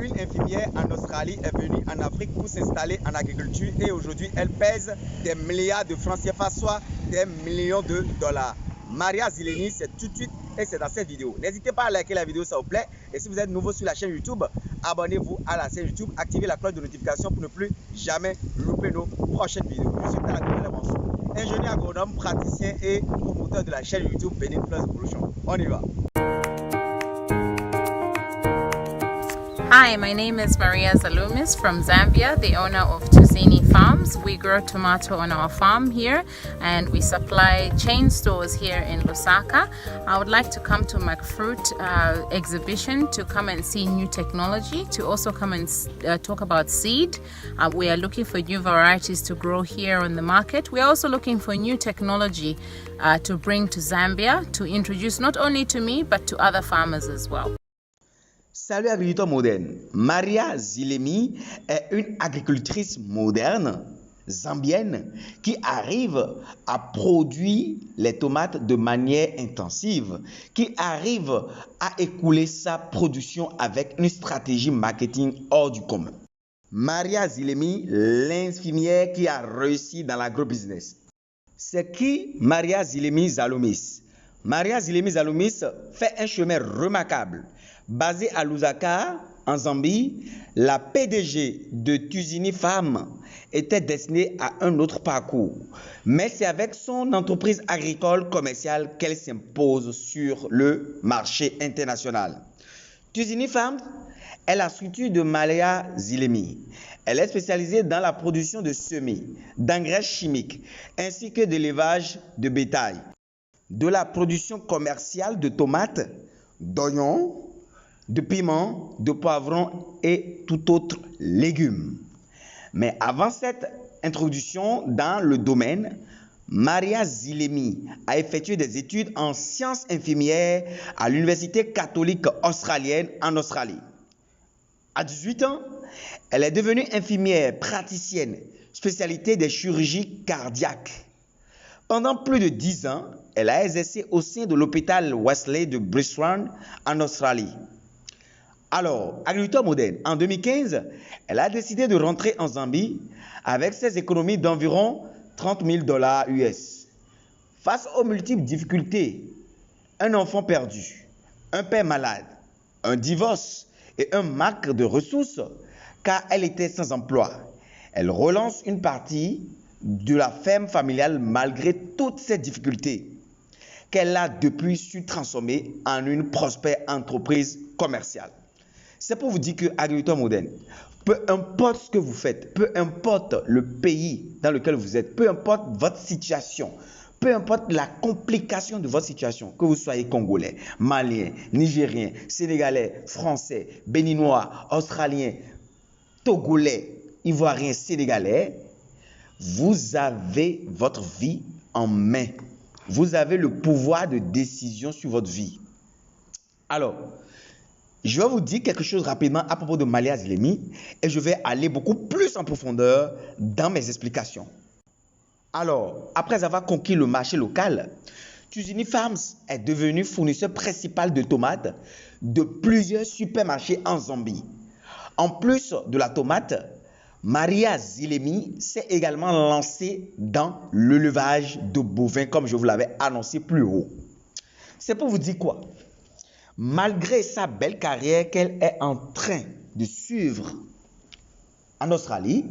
une infirmière en Australie est venue en Afrique pour s'installer en agriculture et aujourd'hui elle pèse des milliards de francs CFA, soit des millions de dollars. Maria Zileni, c'est tout de suite et c'est dans cette vidéo. N'hésitez pas à liker la vidéo, ça vous plaît. Et si vous êtes nouveau sur la chaîne YouTube, abonnez-vous à la chaîne YouTube, activez la cloche de notification pour ne plus jamais louper nos prochaines vidéos. Je suis à la nouvelle aventure. Ingénieur agronome, praticien et promoteur de la chaîne YouTube Benin Plus Evolution. On y va. Hi, my name is Maria Zalumis from Zambia, the owner of Tuzini Farms. We grow tomato on our farm here and we supply chain stores here in Lusaka. I would like to come to McFruit exhibition to come and see new technology, to also come and talk about seed. We are looking for new varieties to grow here on the market. We are also looking for new technology to bring to Zambia, to introduce not only to me but to other farmers as well. Salut agriculteurs modernes. Maria Zilemi est une agricultrice moderne zambienne qui arrive à produire les tomates de manière intensive, qui arrive à écouler sa production avec une stratégie marketing hors du commun. Maria Zilemi, l'infirmière qui a réussi dans l'agrobusiness. C'est qui Maria Zilemi Zalumis? Maria Zilemi Zalumis fait un chemin remarquable. Basée à Lusaka, en Zambie, la PDG de Tuzini Farms était destinée à un autre parcours. Mais c'est avec son entreprise agricole commerciale qu'elle s'impose sur le marché international. Tuzini Farms est la structure de Maria Zilemi. Elle est spécialisée dans la production de semis, d'engrais chimiques, ainsi que d'élevage de bétail, de la production commerciale de tomates, d'oignons, de piments, de poivrons et tout autre légumes. Mais avant cette introduction dans le domaine, Maria Zilemi a effectué des études en sciences infirmières à l'Université catholique australienne en Australie. À 18 ans, elle est devenue infirmière praticienne, spécialité des chirurgies cardiaques. Pendant plus de 10 ans, elle a exercé au sein de l'hôpital Wesley de Brisbane en Australie. Alors, agriculteur moderne, en 2015, elle a décidé de rentrer en Zambie avec ses économies d'environ 30 000 $ US. Face aux multiples difficultés, un enfant perdu, un père malade, un divorce et un manque de ressources, car elle était sans emploi, elle relance une partie de la ferme familiale malgré toutes ces difficultés qu'elle a depuis su transformer en une prospère entreprise commerciale. C'est pour vous dire que agriculteur moderne, peu importe ce que vous faites, peu importe le pays dans lequel vous êtes, peu importe votre situation, peu importe la complication de votre situation, que vous soyez congolais, malien, nigérien, sénégalais, français, béninois, australien, togolais, ivoirien, sénégalais, vous avez votre vie en main. Vous avez le pouvoir de décision sur votre vie. Alors, je vais vous dire quelque chose rapidement à propos de Maria Zilemi et je vais aller beaucoup plus en profondeur dans mes explications. Alors, après avoir conquis le marché local, Tuzini Farms est devenu fournisseur principal de tomates de plusieurs supermarchés en Zambie. En plus de la tomate, Maria Zilemi s'est également lancée dans l'élevage de bovins comme je vous l'avais annoncé plus haut. C'est pour vous dire quoi? Malgré sa belle carrière qu'elle est en train de suivre en Australie,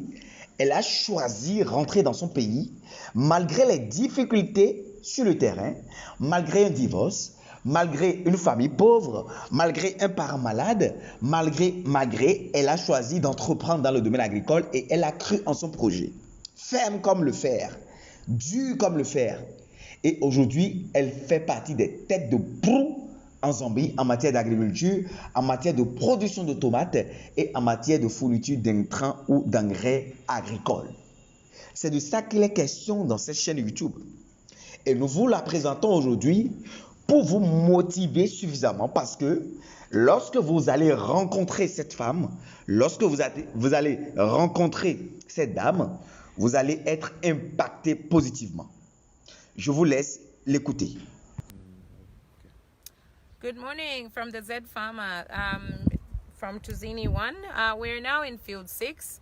elle a choisi de rentrer dans son pays malgré les difficultés sur le terrain, malgré un divorce, malgré une famille pauvre, malgré un parent malade, malgré, elle a choisi d'entreprendre dans le domaine agricole et elle a cru en son projet. Ferme comme le fer, dur comme le fer. Et aujourd'hui, elle fait partie des têtes de proue en Zambie en matière d'agriculture, en matière de production de tomates et en matière de fourniture d'intrants ou d'engrais agricoles. C'est de ça qu'il est question dans cette chaîne YouTube. Et nous vous la présentons aujourd'hui pour vous motiver suffisamment parce que lorsque vous allez rencontrer cette femme, lorsque vous allez rencontrer cette dame, vous allez être impacté positivement. Je vous laisse l'écouter. Good morning from the Z Farmer. from Tuzini 1. We're now in field 6.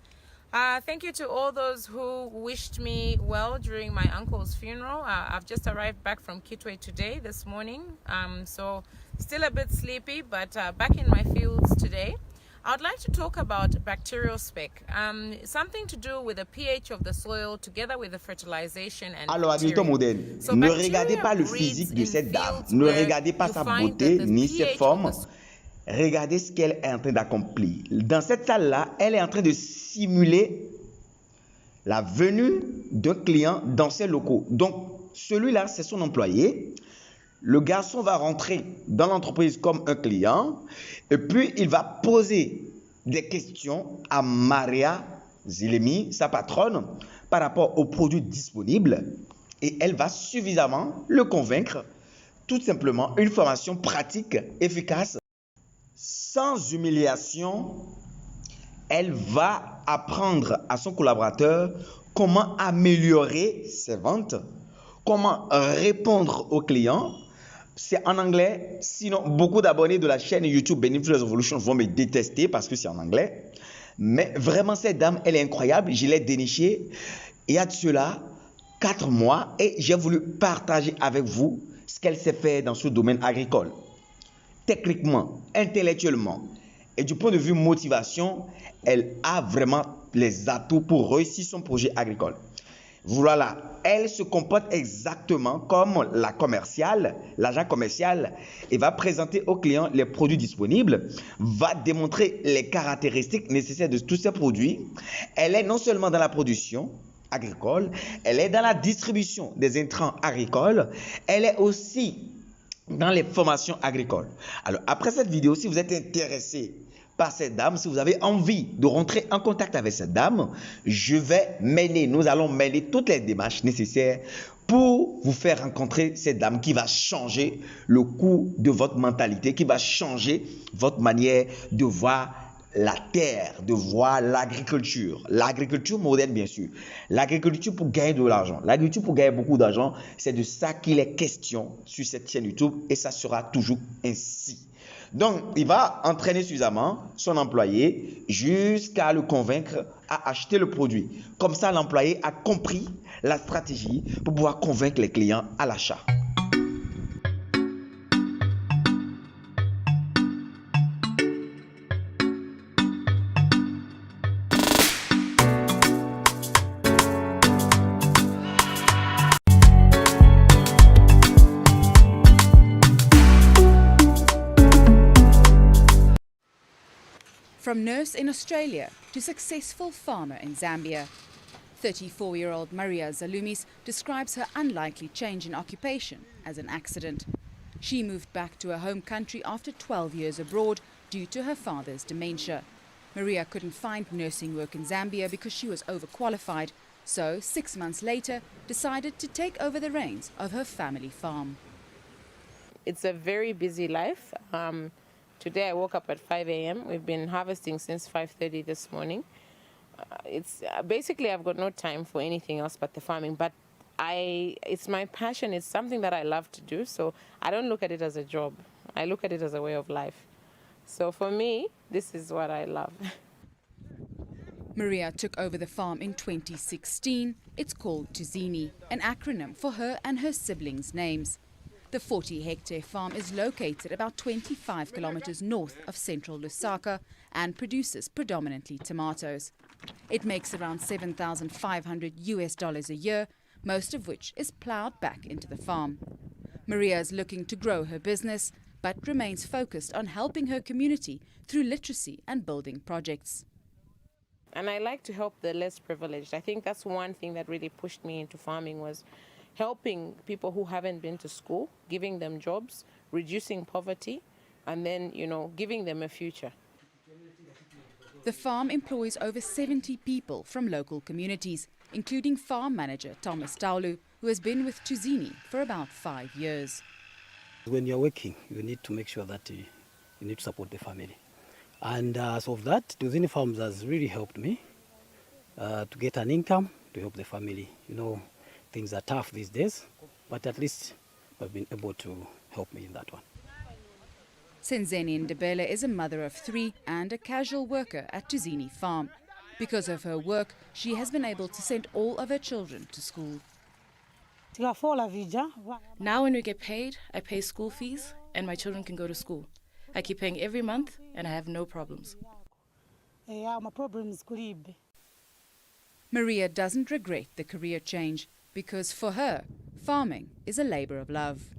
Thank you to all those who wished me well during my uncle's funeral. I've just arrived back from Kitwe today, this morning. So still a bit sleepy, but back in my fields today. I'd like to talk about bacterial spec, something to do with the pH of the soil together with the fertilization and Alors, agriculteur moderne, ne regardez pas le physique de cette dame, ne regardez pas sa beauté ni ses formes, regardez ce qu'elle est en train d'accomplir. Dans cette salle-là, elle est en train de simuler la venue d'un client dans ses locaux. Donc, celui-là, c'est son employé. Le garçon va rentrer dans l'entreprise comme un client et puis il va poser des questions à Maria Zilemi, sa patronne, par rapport aux produits disponibles et elle va suffisamment le convaincre. Tout simplement, une formation pratique, efficace, sans humiliation. Elle va apprendre à son collaborateur comment améliorer ses ventes, comment répondre aux clients. C'est en anglais, sinon beaucoup d'abonnés de la chaîne YouTube Benefit Revolution vont me détester parce que c'est en anglais. Mais vraiment, cette dame, elle est incroyable. Je l'ai dénichée il y a de cela 4 mois et j'ai voulu partager avec vous ce qu'elle sait faire dans ce domaine agricole. Techniquement, intellectuellement et du point de vue motivation, elle a vraiment les atouts pour réussir son projet agricole. Voilà, elle se comporte exactement comme la commerciale, l'agent commercial, et va présenter aux clients les produits disponibles, va démontrer les caractéristiques nécessaires de tous ces produits. Elle est non seulement dans la production agricole, elle est dans la distribution des intrants agricoles, elle est aussi dans les formations agricoles. Alors, après cette vidéo, si vous êtes intéressé par cette dame, si vous avez envie de rentrer en contact avec cette dame, nous allons mener toutes les démarches nécessaires pour vous faire rencontrer cette dame qui va changer le cours de votre mentalité, qui va changer votre manière de voir la terre, de voir l'agriculture moderne bien sûr, l'agriculture pour gagner de l'argent, l'agriculture pour gagner beaucoup d'argent, c'est de ça qu'il est question sur cette chaîne YouTube et ça sera toujours ainsi. Donc, il va entraîner suffisamment son employé jusqu'à le convaincre à acheter le produit. Comme ça, l'employé a compris la stratégie pour pouvoir convaincre les clients à l'achat. From nurse in Australia to successful farmer in Zambia, 34-year-old Maria Zalumis describes her unlikely change in occupation as an accident. She moved back to her home country after 12 years abroad due to her father's dementia. Maria couldn't find nursing work in Zambia because she was overqualified, so 6 months later decided to take over the reins of her family farm. It's a very busy life. Today I woke up at 5 a.m. We've been harvesting since 5:30 this morning. It's basically I've got no time for anything else but the farming. But it's my passion. It's something that I love to do. So I don't look at it as a job. I look at it as a way of life. So for me, this is what I love. Maria took over the farm in 2016. It's called Tuzini, an acronym for her and her siblings' names. The 40-hectare farm is located about 25 kilometers north of central Lusaka and produces predominantly tomatoes. It makes around $7,500 a year, most of which is plowed back into the farm. Maria is looking to grow her business, but remains focused on helping her community through literacy and building projects. And I like to help the less privileged. I think that's one thing that really pushed me into farming was helping people who haven't been to school, giving them jobs, reducing poverty, and then, giving them a future. The farm employs over 70 people from local communities, including farm manager Thomas Taulu, who has been with Tuzini for about 5 years. When you're working, you need to make sure that you need to support the family. And as of that, Tuzini Farms has really helped me to get an income to help the family. Things are tough these days, but at least they've been able to help me in that one. Senzeni Ndebele is a mother of 3 and a casual worker at Tuzini Farm. Because of her work, she has been able to send all of her children to school. Now when we get paid, I pay school fees and my children can go to school. I keep paying every month and I have no problems. Maria doesn't regret the career change because for her, farming is a labor of love.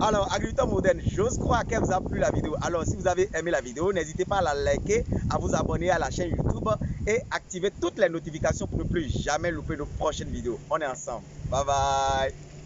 Alors, agriculteur moderne, j'ose croire qu'elle vous a plu la vidéo. Alors, si vous avez aimé la vidéo, n'hésitez pas à la liker, à vous abonner à la chaîne YouTube et activer toutes les notifications pour ne plus jamais louper nos prochaines vidéos. On est ensemble. Bye bye.